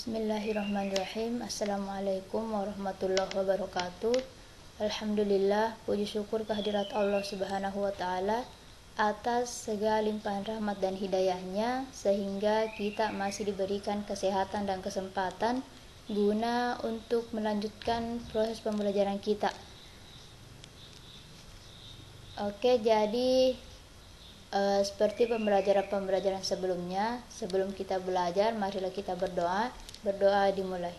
Bismillahirrahmanirrahim. Assalamualaikum warahmatullahi wabarakatuh. Alhamdulillah, puji syukur kehadirat Allah Subhanahu wa Ta'ala atas segala limpahan rahmat dan hidayahnya, sehingga kita masih diberikan kesehatan dan kesempatan guna untuk melanjutkan proses pembelajaran kita. Oke, jadi seperti pembelajaran sebelumnya, sebelum kita belajar, marilah kita berdoa. Berdoa dimulai.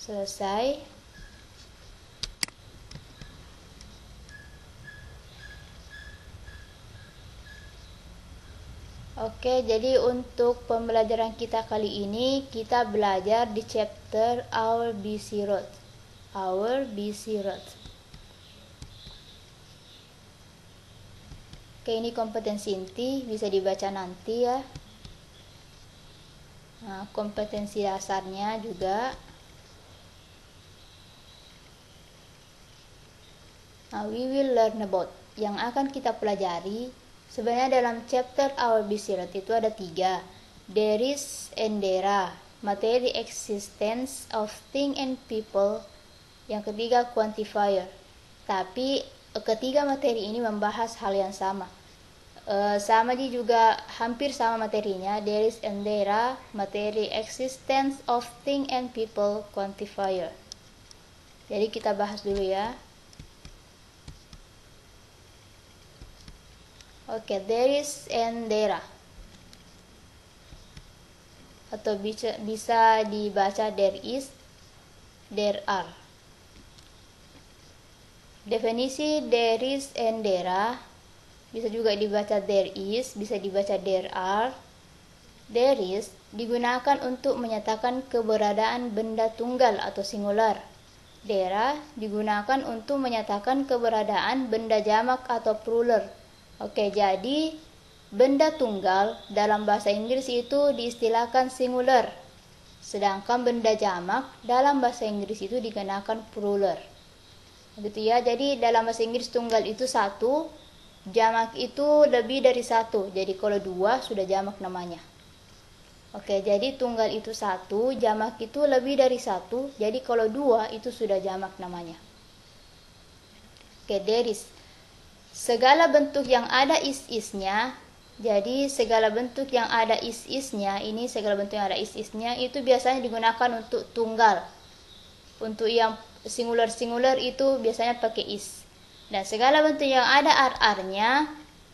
Selesai. Oke, jadi untuk pembelajaran kita kali ini, kita belajar di chapter Our BC Road. Our BC Road. Oke, ini kompetensi inti, bisa dibaca nanti ya. Nah, kompetensi dasarnya juga. Nah, we will learn about. Yang akan kita pelajari, sebenarnya dalam chapter Our BC Road itu ada 3. There is and there are. Materi existence of thing and people. Yang ketiga quantifier. Tapi ketiga materi ini membahas hal yang sama. Sama juga hampir sama materinya. There is and there are, materi existence of thing and people, quantifier. Jadi kita bahas dulu ya. Oke, there is and there are. Atau bisa dibaca there is, there are. Definisi there is and there are, bisa juga dibaca there is, bisa dibaca there are. There is digunakan untuk menyatakan keberadaan benda tunggal atau singular. There are digunakan untuk menyatakan keberadaan benda jamak atau plural. Oke, jadi benda tunggal dalam bahasa Inggris itu diistilahkan singular, sedangkan benda jamak dalam bahasa Inggris itu digunakan plural. Gitu ya. Jadi dalam bahasa Inggris tunggal itu 1, jamak itu lebih dari 1. Jadi kalau 2 sudah jamak namanya. Oke, jadi tunggal itu 1, jamak itu lebih dari 1. Jadi kalau 2 itu sudah jamak namanya. Oke, there is. Segala bentuk yang ada is-isnya. Jadi segala bentuk yang ada is-isnya, ini segala bentuk yang ada is-isnya itu biasanya digunakan untuk tunggal. Untuk yang singular itu biasanya pakai is. Dan segala bentuk yang ada ar-arnya,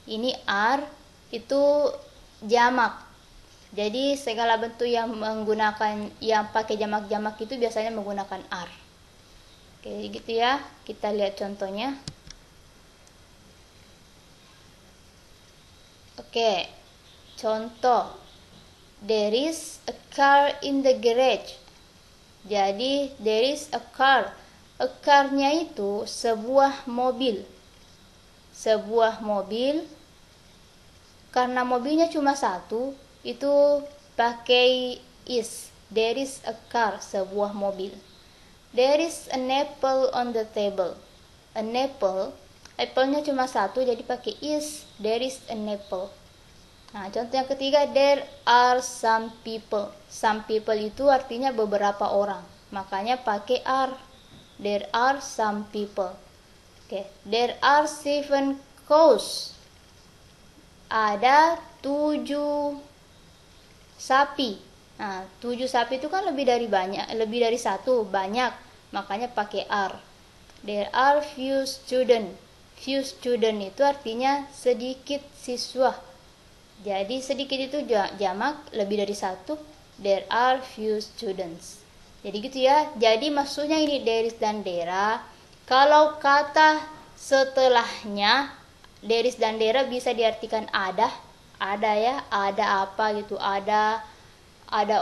ini ar itu jamak. Jadi segala bentuk yang menggunakan, yang pakai jamak-jamak itu biasanya menggunakan ar. Oke, gitu ya. Kita lihat contohnya. Oke, contoh. There is a car in the garage. Jadi there is a car. A car-nya itu sebuah mobil. Sebuah mobil. Karena mobilnya cuma 1, itu pakai is. There is a car, sebuah mobil. There is an apple on the table. An apple, apple-nya cuma 1 jadi pakai is. There is an apple. Nah, contoh yang ketiga, there are some people. Some people itu artinya beberapa orang, makanya pakai are. There are some people. Oke, there are 7 cows. Ada 7 sapi. Nah, 7 sapi itu kan lebih dari 1, banyak, makanya pakai are. There are few students. Few student itu artinya sedikit siswa. Jadi sedikit itu jamak, lebih dari 1. There are few students. Jadi gitu ya. Jadi maksudnya ini there is dan there are. Kalau kata setelahnya there is dan there are bisa diartikan ada ya, ada apa gitu, ada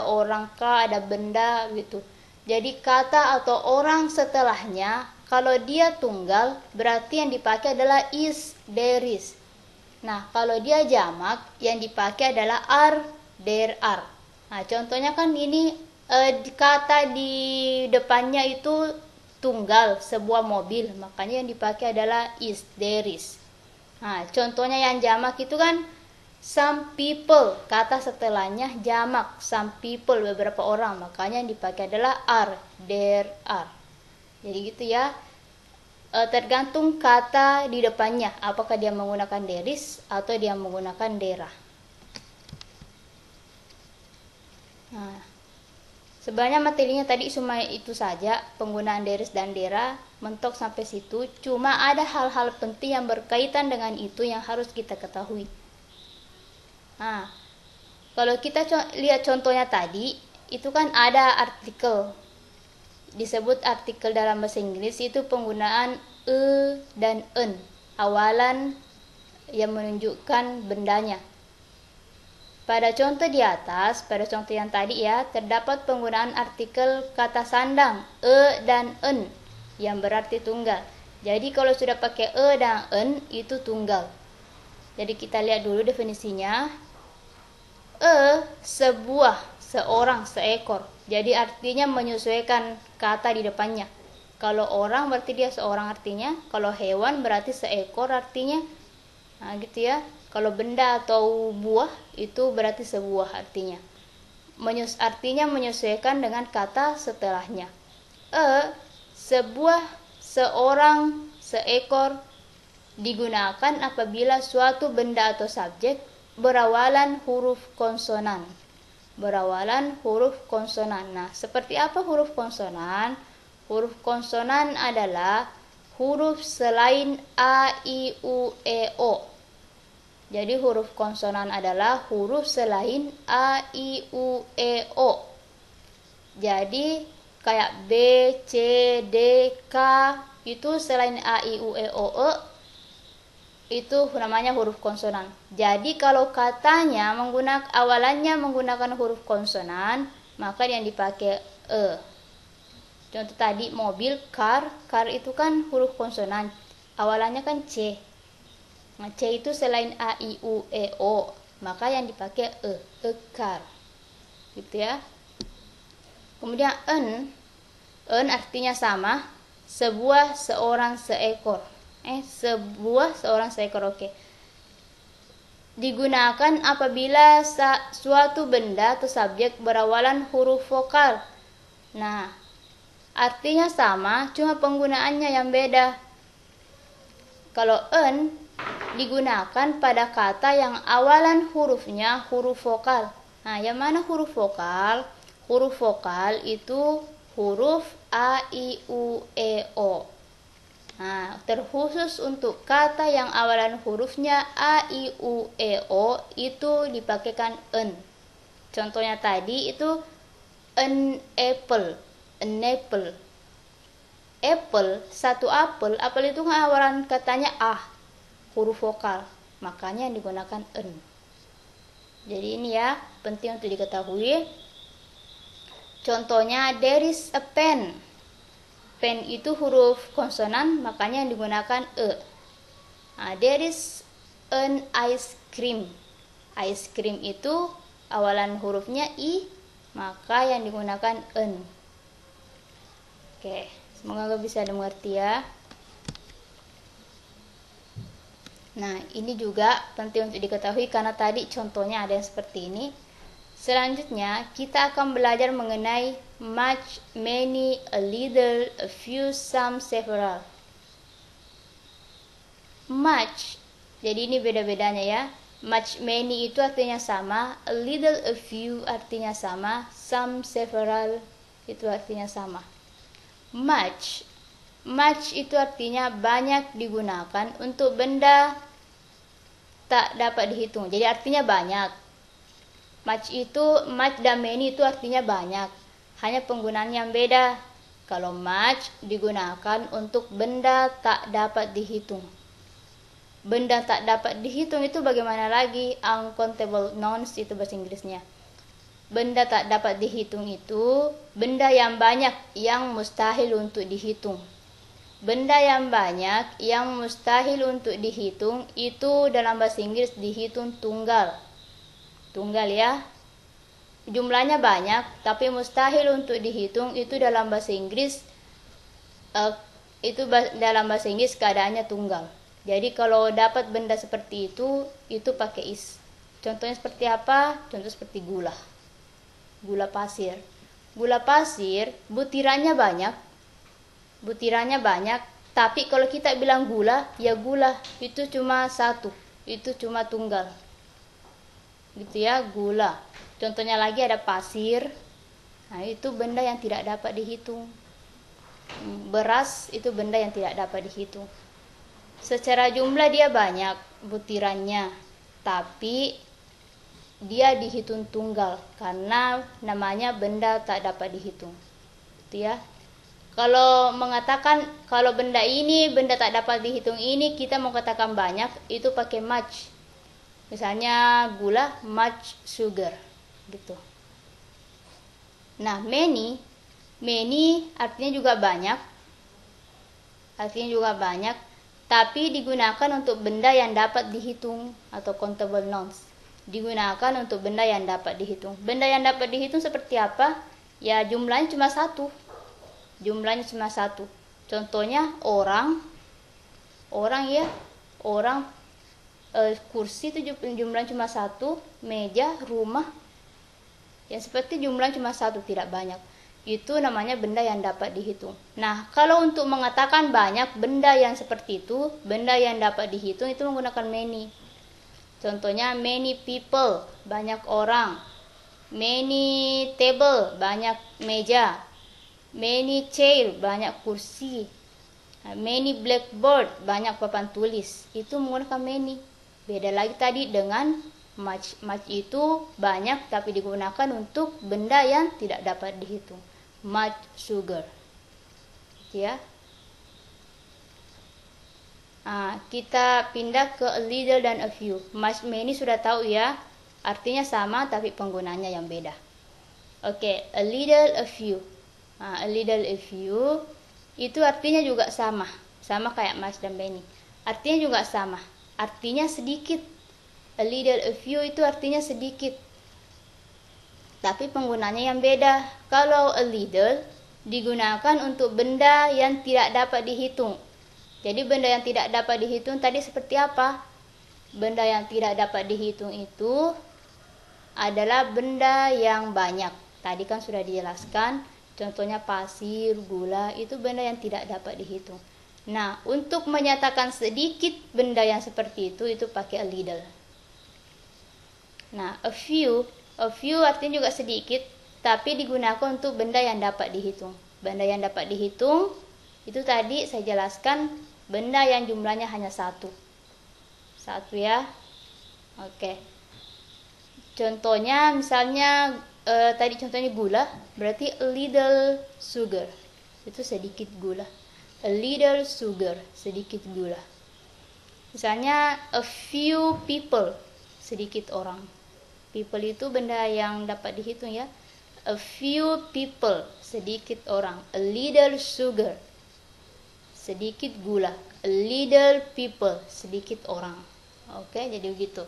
orang kah, ada benda gitu. Jadi kata atau orang setelahnya kalau dia tunggal berarti yang dipakai adalah is, there is. Nah, kalau dia jamak yang dipakai adalah are, there are. Nah, contohnya kan ini kata di depannya itu tunggal, sebuah mobil, makanya yang dipakai adalah is, there is. Nah, contohnya yang jamak itu kan some people, kata setelahnya jamak, some people, beberapa orang, makanya yang dipakai adalah are, there are. Jadi gitu ya. Tergantung kata di depannya, apakah dia menggunakan there is atau dia menggunakan there are. Nah, sebenarnya materinya tadi cuma itu saja, penggunaan there is dan there are, mentok sampai situ. Cuma ada hal-hal penting yang berkaitan dengan itu yang harus kita ketahui. Nah, kalau kita lihat contohnya tadi, itu kan ada artikel. Disebut artikel dalam bahasa Inggris itu penggunaan dan en, awalan yang menunjukkan bendanya. Pada contoh di atas, pada contoh yang tadi ya, terdapat penggunaan artikel kata sandang dan en yang berarti tunggal. Jadi kalau sudah pakai dan en itu tunggal. Jadi kita lihat dulu definisinya. Sebuah, seorang, seekor. Jadi artinya menyesuaikan kata di depannya. Kalau orang berarti dia seorang artinya, kalau hewan berarti seekor artinya. Nah, gitu ya. Kalau benda atau buah itu berarti sebuah artinya. Artinya menyesuaikan dengan kata setelahnya. Sebuah, seorang, seekor digunakan apabila suatu benda atau subjek berawalan huruf konsonan. Berawalan huruf konsonan. Nah, seperti apa huruf konsonan? Huruf konsonan adalah huruf selain a, i, u, e, o. Jadi huruf konsonan adalah huruf selain a, i, u, e, o. Jadi kayak b, c, d, k itu selain a, i, u, e, o, e itu namanya huruf konsonan. Jadi kalau katanya awalannya menggunakan huruf konsonan, maka yang dipakai e. Contoh tadi mobil, car itu kan huruf konsonan. Awalannya kan c. Nah, C itu selain A, I, U, E, O, maka yang dipakai E car. Gitu ya. Kemudian en artinya sama, sebuah, seorang, seekor. Sebuah, seorang, seekor, oke. Digunakan apabila suatu benda atau subjek berawalan huruf vokal. Nah, artinya sama, cuma penggunaannya yang beda. Kalau en digunakan pada kata yang awalan hurufnya huruf vokal. Nah, yang mana huruf vokal? Huruf vokal itu huruf A, I, U, E, O. Nah, terkhusus untuk kata yang awalan hurufnya A, I, U, E, O itu dipakaikan en. Contohnya tadi itu an apple, an apple. Apple, satu apel itu kan awalan katanya A, huruf vokal, makanya yang digunakan en. Jadi ini ya penting untuk diketahui. Contohnya there is a pen. Pen itu huruf konsonan, makanya yang digunakan e. Nah, there is an ice cream. Ice cream itu awalan hurufnya i, maka yang digunakan en. Oke, semoga bisa dimengerti ya. Nah, ini juga penting untuk diketahui karena tadi contohnya ada yang seperti ini. Selanjutnya, kita akan belajar mengenai much, many, a little, a few, some, several. Much, jadi ini beda-bedanya ya. Much, many itu artinya sama, a little, a few artinya sama, some, several itu artinya sama. Much itu artinya banyak digunakan untuk benda tak dapat dihitung. Jadi artinya banyak. Much dan many itu artinya banyak. Hanya penggunaan yang beda. Kalau much digunakan untuk benda tak dapat dihitung. Benda tak dapat dihitung itu bagaimana lagi? Uncountable nouns itu bahasa Inggrisnya. Benda tak dapat dihitung itu benda yang banyak yang mustahil untuk dihitung. Benda yang banyak yang mustahil untuk dihitung itu dalam bahasa Inggris dihitung tunggal. Tunggal ya. Jumlahnya banyak tapi mustahil untuk dihitung itu dalam bahasa Inggris dalam bahasa Inggris keadaannya tunggal. Jadi kalau dapat benda seperti itu pakai is. Contohnya seperti apa? Contoh seperti gula. Gula pasir. Gula pasir butirannya banyak. Butirannya banyak, tapi kalau kita bilang gula, ya gula itu cuma satu, itu cuma tunggal. Gitu ya, gula. Contohnya lagi ada pasir. Nah, itu benda yang tidak dapat dihitung. Beras itu benda yang tidak dapat dihitung. Secara jumlah dia banyak butirannya, tapi dia dihitung tunggal karena namanya benda tak dapat dihitung. Gitu ya. Kalau mengatakan kalau benda ini benda tak dapat dihitung ini kita mau katakan banyak, itu pakai much. Misalnya gula, much sugar gitu. Nah, many artinya juga banyak. Artinya juga banyak, tapi digunakan untuk benda yang dapat dihitung atau countable nouns. Digunakan untuk benda yang dapat dihitung. Benda yang dapat dihitung seperti apa? Ya jumlahnya cuma satu. Jumlahnya cuma satu. Contohnya orang ya, orang, kursi itu jumlahnya cuma satu, meja, rumah. Yang seperti jumlahnya cuma satu, tidak banyak. Itu namanya benda yang dapat dihitung. Nah, kalau untuk mengatakan banyak benda yang seperti itu, benda yang dapat dihitung itu menggunakan many. Contohnya many people, banyak orang. Many table, banyak meja. Many chair, banyak kursi. Many blackboard, banyak papan tulis. Itu menggunakan many. Beda lagi tadi dengan much. Much itu banyak tapi digunakan untuk benda yang tidak dapat dihitung. Much sugar. Ya. Kita pindah ke a little dan a few. Much, many sudah tahu ya. Artinya sama tapi penggunaannya yang beda. Oke, a little, a few. A little, a few itu artinya juga sama kayak much dan many. Artinya juga sama, artinya sedikit. A little, a few itu artinya sedikit, tapi penggunaannya yang beda. Kalau a little digunakan untuk benda yang tidak dapat dihitung. Jadi benda yang tidak dapat dihitung tadi seperti apa? Benda yang tidak dapat dihitung itu adalah benda yang banyak. Tadi kan sudah dijelaskan. Contohnya pasir, gula, itu benda yang tidak dapat dihitung. Nah, untuk menyatakan sedikit benda yang seperti itu pakai a little. Nah, a few artinya juga sedikit, tapi digunakan untuk benda yang dapat dihitung. Benda yang dapat dihitung, itu tadi saya jelaskan, benda yang jumlahnya hanya satu. Satu ya. Oke. Contohnya, misalnya, tadi contohnya gula, berarti a little sugar, itu sedikit gula. A little sugar, sedikit gula. Misalnya a few people, sedikit orang. People itu benda yang dapat dihitung ya. A few people, sedikit orang. A little sugar, sedikit gula. A little people, sedikit orang. Oke, jadi begitu.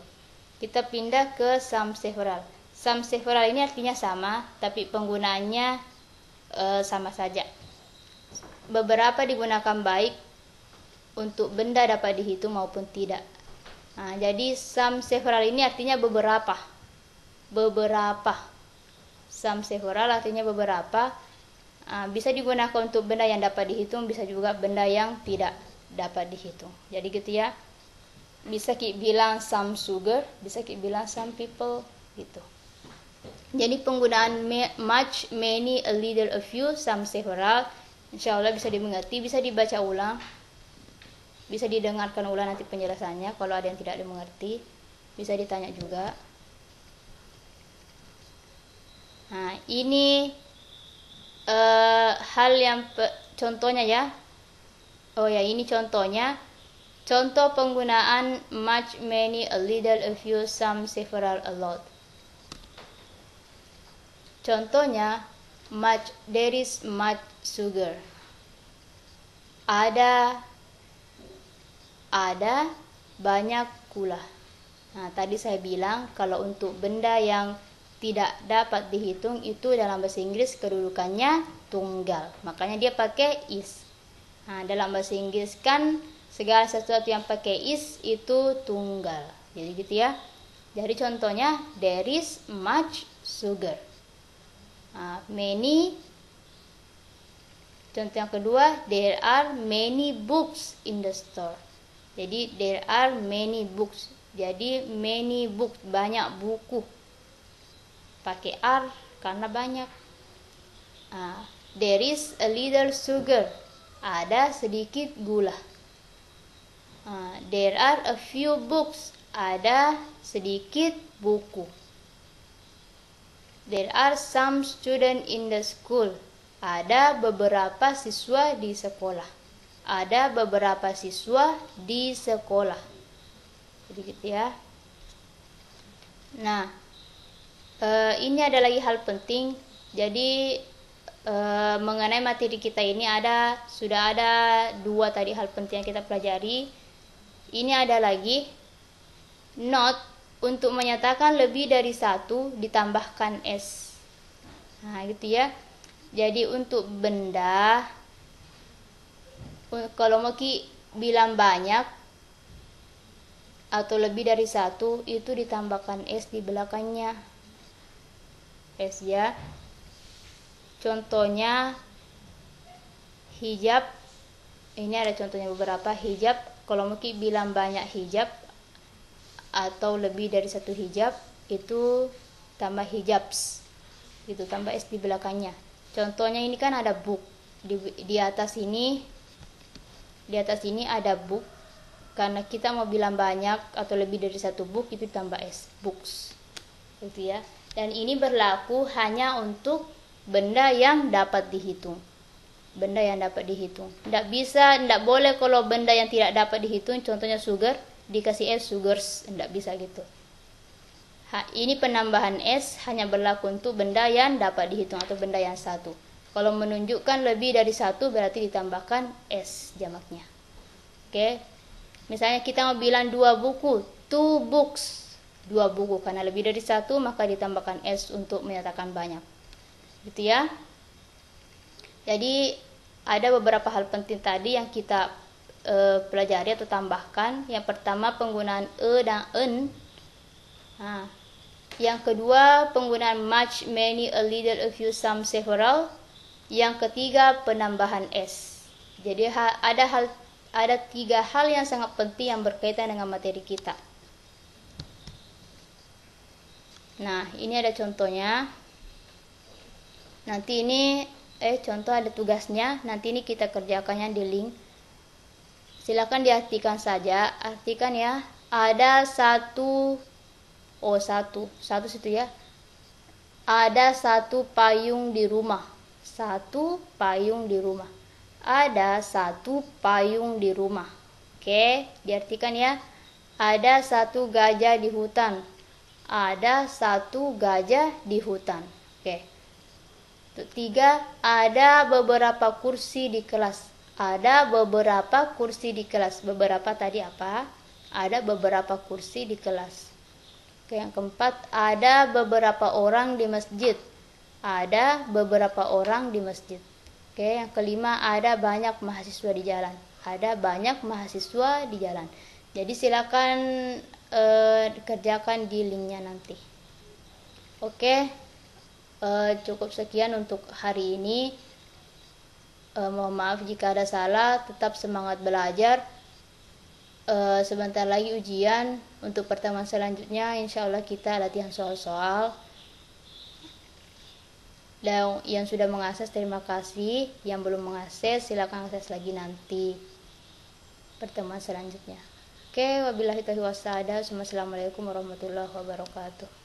Kita pindah ke some several. Some several ini artinya sama, tapi penggunaannya sama saja. Beberapa digunakan baik untuk benda dapat dihitung maupun tidak. Nah, jadi some several ini artinya beberapa. Beberapa. Some several artinya beberapa. Bisa digunakan untuk benda yang dapat dihitung, bisa juga benda yang tidak dapat dihitung. Jadi gitu ya. Bisa kita bilang some sugar, bisa kita bilang some people gitu. Jadi penggunaan much, many, a little, a few, some, several, insya Allah bisa dimengerti, bisa dibaca ulang, bisa didengarkan ulang nanti penjelasannya. Kalau ada yang tidak dimengerti, bisa ditanya juga. Nah, ini hal yang contohnya ya. Oh ya, ini contohnya. Contoh penggunaan much, many, a little, a few, some, several, a lot. Contohnya, much, there is much sugar. Ada banyak gula. Nah, tadi saya bilang kalau untuk benda yang tidak dapat dihitung itu dalam bahasa Inggris kedudukannya tunggal. Makanya dia pakai is. Nah, dalam bahasa Inggris kan Segala sesuatu yang pakai is itu tunggal. Jadi gitu ya. Jadi contohnya there is much sugar. Many. Contoh yang kedua, there are many books in the store. Jadi there are many books. Jadi many books, banyak buku. Pakai are karena banyak. There is a little sugar. Ada sedikit gula. There are a few books. Ada sedikit buku. There are some students in the school. Ada beberapa siswa di sekolah. Ada beberapa siswa di sekolah. Jadi gitu ya. Nah, ini ada lagi hal penting. Jadi mengenai materi kita ini sudah ada 2 tadi hal penting yang kita pelajari. Ini ada lagi not untuk menyatakan lebih dari 1 ditambahkan s. Nah, gitu ya. Jadi untuk benda, kalau mau bilang banyak atau lebih dari 1 itu ditambahkan s di belakangnya. S ya. Contohnya hijab. Ini ada contohnya beberapa hijab. Kalau mau bilang banyak hijab atau lebih dari 1 hijab itu tambah hijabs. Gitu, tambah s di belakangnya. Contohnya ini kan ada book di atas ini ada book. Karena kita mau bilang banyak atau lebih dari 1 book itu tambah s, books. Gitu ya. Dan ini berlaku hanya untuk benda yang dapat dihitung. Benda yang dapat dihitung. Tidak boleh kalau benda yang tidak dapat dihitung, contohnya sugar, dikasih s, sugars, tidak bisa gitu. Ini penambahan s hanya berlaku untuk benda yang dapat dihitung atau benda yang 1. Kalau menunjukkan lebih dari 1 berarti ditambahkan s jamaknya. Oke. Misalnya kita mau bilang 2 buku, 2 books, 2 buku. Karena lebih dari 1 maka ditambahkan s untuk menyatakan banyak. Gitu ya. Jadi ada beberapa hal penting tadi yang kita pelajari atau tambahkan. Yang pertama penggunaan e dan en. Yang kedua penggunaan much, many, a little, a few, some, several. Yang ketiga penambahan s. Jadi ada 3 hal yang sangat penting yang berkaitan dengan materi kita. Nah, ini ada contohnya. Nanti ini contoh ada tugasnya. Nanti ini kita kerjakannya di link. Silakan diartikan saja. Artikan ya. Ada satu situ ya. Ada 1 payung di rumah. 1 payung di rumah. Ada 1 payung di rumah. Oke, diartikan ya. Ada 1 gajah di hutan. Ada 1 gajah di hutan. Oke. Untuk 3, ada beberapa kursi di kelas. Ada beberapa kursi di kelas. Beberapa tadi apa? Ada beberapa kursi di kelas. Oke, yang keempat, ada beberapa orang di masjid. Ada beberapa orang di masjid. Oke, yang kelima, ada banyak mahasiswa di jalan. Ada banyak mahasiswa di jalan. Jadi silakan kerjakan di linknya nanti. Oke, cukup sekian untuk hari ini. Mohon maaf jika ada salah. Tetap semangat belajar. Sebentar lagi ujian. Untuk pertemuan selanjutnya insya Allah kita latihan soal-soal. Dan yang sudah mengakses terima kasih. Yang belum mengakses silakan akses lagi nanti pertemuan selanjutnya. Oke, wabillahi taufiq wal hidayah. Assalamualaikum warahmatullahi wabarakatuh.